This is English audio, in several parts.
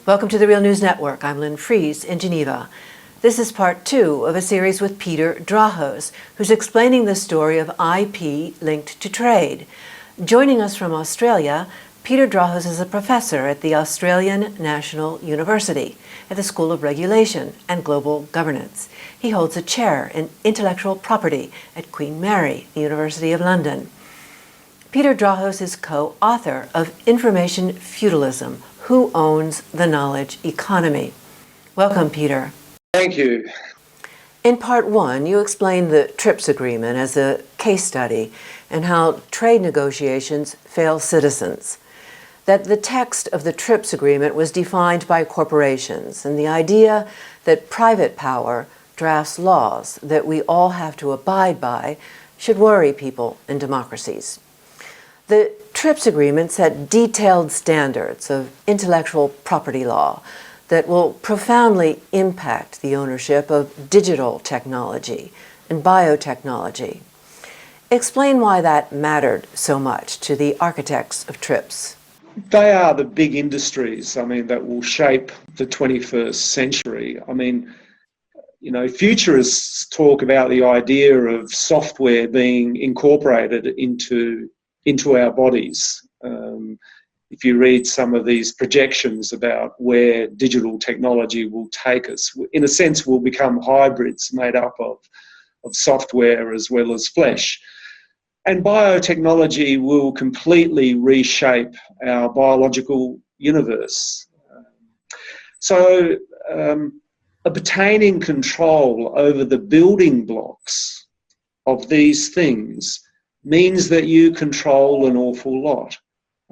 Welcome to the Real News Network. I'm Lynn Fries in Geneva. This is part 2 of a series with Peter Drahos, who's explaining the story of IP linked to trade. Joining us from Australia, Peter Drahos is a professor at the Australian National University at the School of Regulation and Global Governance. He holds a chair in intellectual property at Queen Mary, the University of London. Peter Drahos is co-author of Information Feudalism: Who Owns the Knowledge Economy? Welcome, Peter. Thank you. In part 1, you explained the TRIPS agreement as a case study and how trade negotiations fail citizens. That the text of the TRIPS agreement was defined by corporations, and the idea that private power drafts laws that we all have to abide by should worry people in democracies. The TRIPS agreement set detailed standards of intellectual property law that will profoundly impact the ownership of digital technology and biotechnology. Explain why that mattered so much to the architects of TRIPS. They are the big industries, that will shape the 21st century. Futurists talk about the idea of software being incorporated into our bodies. If you read some of these projections about where digital technology will take us, in a sense we'll become hybrids made up of software as well as flesh. And biotechnology will completely reshape our biological universe. So obtaining control over the building blocks of these things means that you control an awful lot.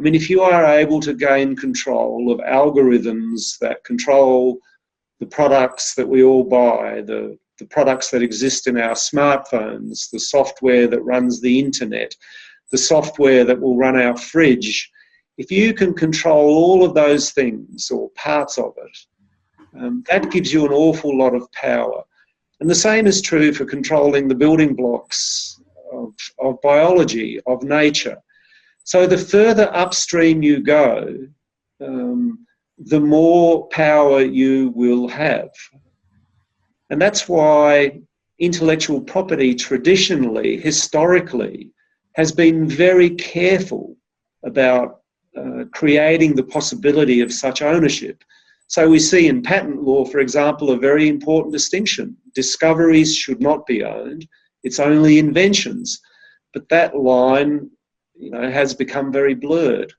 If you are able to gain control of algorithms that control the products that we all buy, the products that exist in our smartphones, the software that runs the internet, the software that will run our fridge, if you can control all of those things or parts of it, that gives you an awful lot of power. And the same is true for controlling the building blocks of biology, of nature. So the further upstream you go, the more power you will have. And that's why intellectual property traditionally, historically, has been very careful about creating the possibility of such ownership. So we see in patent law, for example, a very important distinction. Discoveries should not be owned. It's only inventions. But that line, has become very blurred.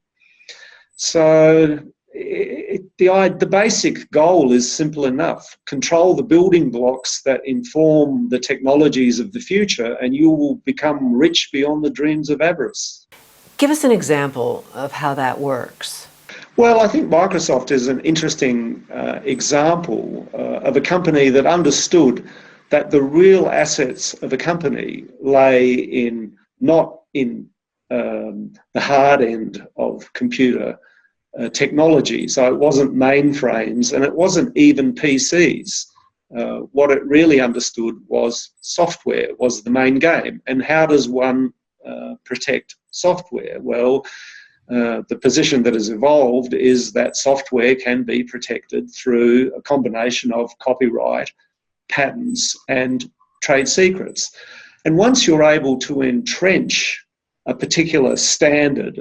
So the basic goal is simple enough. Control the building blocks that inform the technologies of the future, and you will become rich beyond the dreams of avarice. Give us an example of how that works. Well, I think Microsoft is an interesting example of a company that understood that the real assets of a company lay not in the hard end of computer technology. So it wasn't mainframes and it wasn't even PCs. What it really understood was software was the main game. And how does one protect software? Well, the position that has evolved is that software can be protected through a combination of copyright, patents, and trade secrets. And once you're able to entrench a particular standard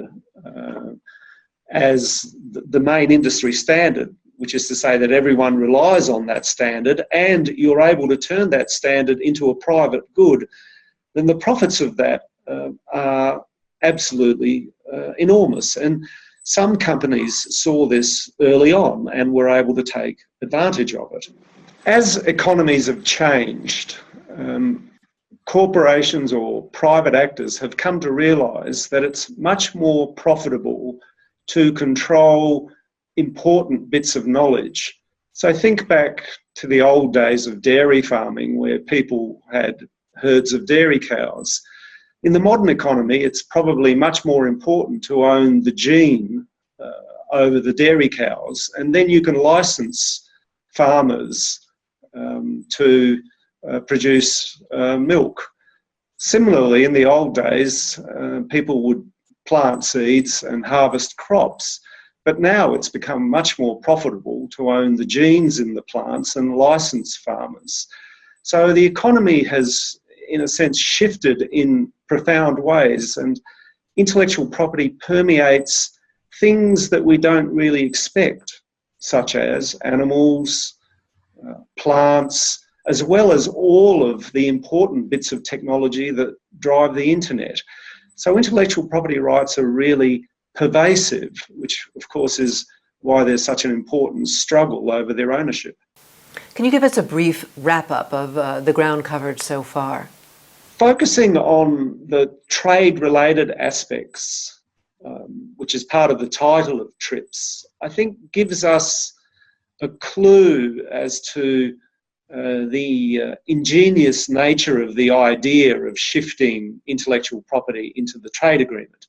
as the main industry standard, which is to say that everyone relies on that standard, and you're able to turn that standard into a private good, then the profits of that are absolutely enormous. And some companies saw this early on and were able to take advantage of it. As economies have changed, corporations or private actors have come to realise that it's much more profitable to control important bits of knowledge. So think back to the old days of dairy farming where people had herds of dairy cows. In the modern economy, it's probably much more important to own the gene over the dairy cows, and then you can license farmers to produce milk. Similarly, in the old days, people would plant seeds and harvest crops. But now it's become much more profitable to own the genes in the plants and license farmers. So the economy has, in a sense, shifted in profound ways, and intellectual property permeates things that we don't really expect, such as animals, plants, as well as all of the important bits of technology that drive the internet. So intellectual property rights are really pervasive, which of course is why there's such an important struggle over their ownership. Can you give us a brief wrap-up of the ground covered so far? Focusing on the trade-related aspects, which is part of the title of TRIPS, I think gives us a clue as to the ingenious nature of the idea of shifting intellectual property into the trade agreement.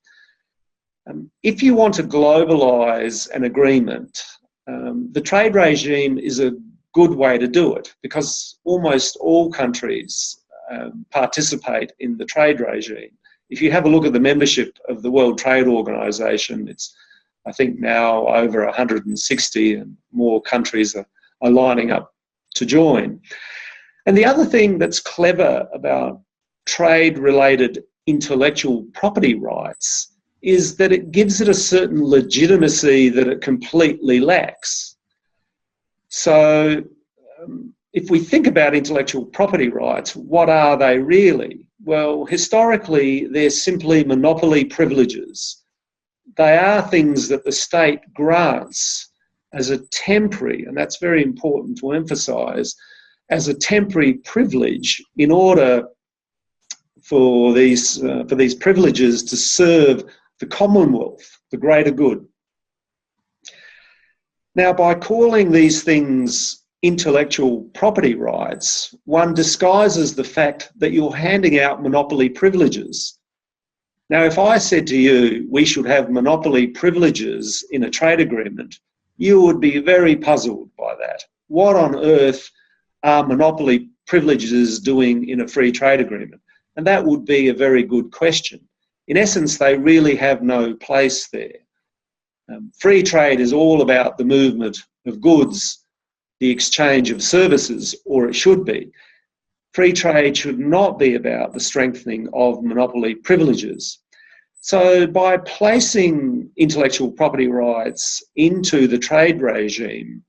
If you want to globalise an agreement, the trade regime is a good way to do it, because almost all countries participate in the trade regime. If you have a look at the membership of the World Trade Organization, it's, I think, now over 160, and more countries are lining up to join. And the other thing that's clever about trade-related intellectual property rights is that it gives it a certain legitimacy that it completely lacks. So if we think about intellectual property rights, what are they really? Well, historically, they're simply monopoly privileges. They are things that the state grants as a temporary, and that's very important to emphasise, as a temporary privilege in order for these privileges to serve the Commonwealth, the greater good. Now, by calling these things intellectual property rights, one disguises the fact that you're handing out monopoly privileges. Now, if I said to you, we should have monopoly privileges in a trade agreement, you would be very puzzled by that. What on earth are monopoly privileges doing in a free trade agreement? And that would be a very good question. In essence, they really have no place there. Free trade is all about the movement of goods, the exchange of services, or it should be. Free trade should not be about the strengthening of monopoly privileges. So by placing intellectual property rights into the trade regime,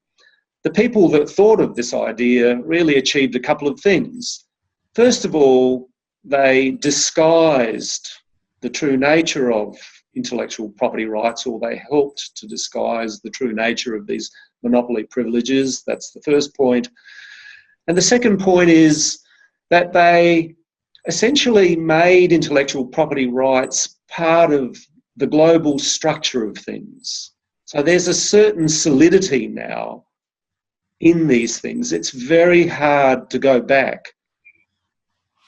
the people that thought of this idea really achieved a couple of things. First of all, they disguised the true nature of intellectual property rights, or they helped to disguise the true nature of these monopoly privileges. That's the first point. And the second point is that they essentially made intellectual property rights part of the global structure of things. So there's a certain solidity now in these things. It's very hard to go back.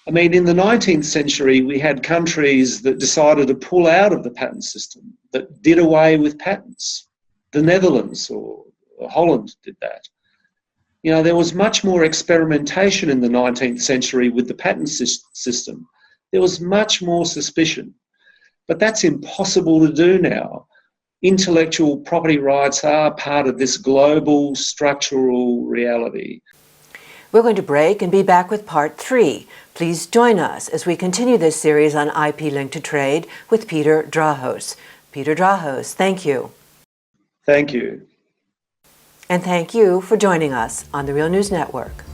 I mean, in the 19th century, we had countries that decided to pull out of the patent system, that did away with patents. The Netherlands or Holland did that. You know, there was much more experimentation in the 19th century with the patent system. There was much more suspicion. But that's impossible to do now. Intellectual property rights are part of this global structural reality. We're going to break and be back with part 3. Please join us as we continue this series on IP linked to trade with Peter Drahos. Peter Drahos, thank you. Thank you. And thank you for joining us on the Real News Network.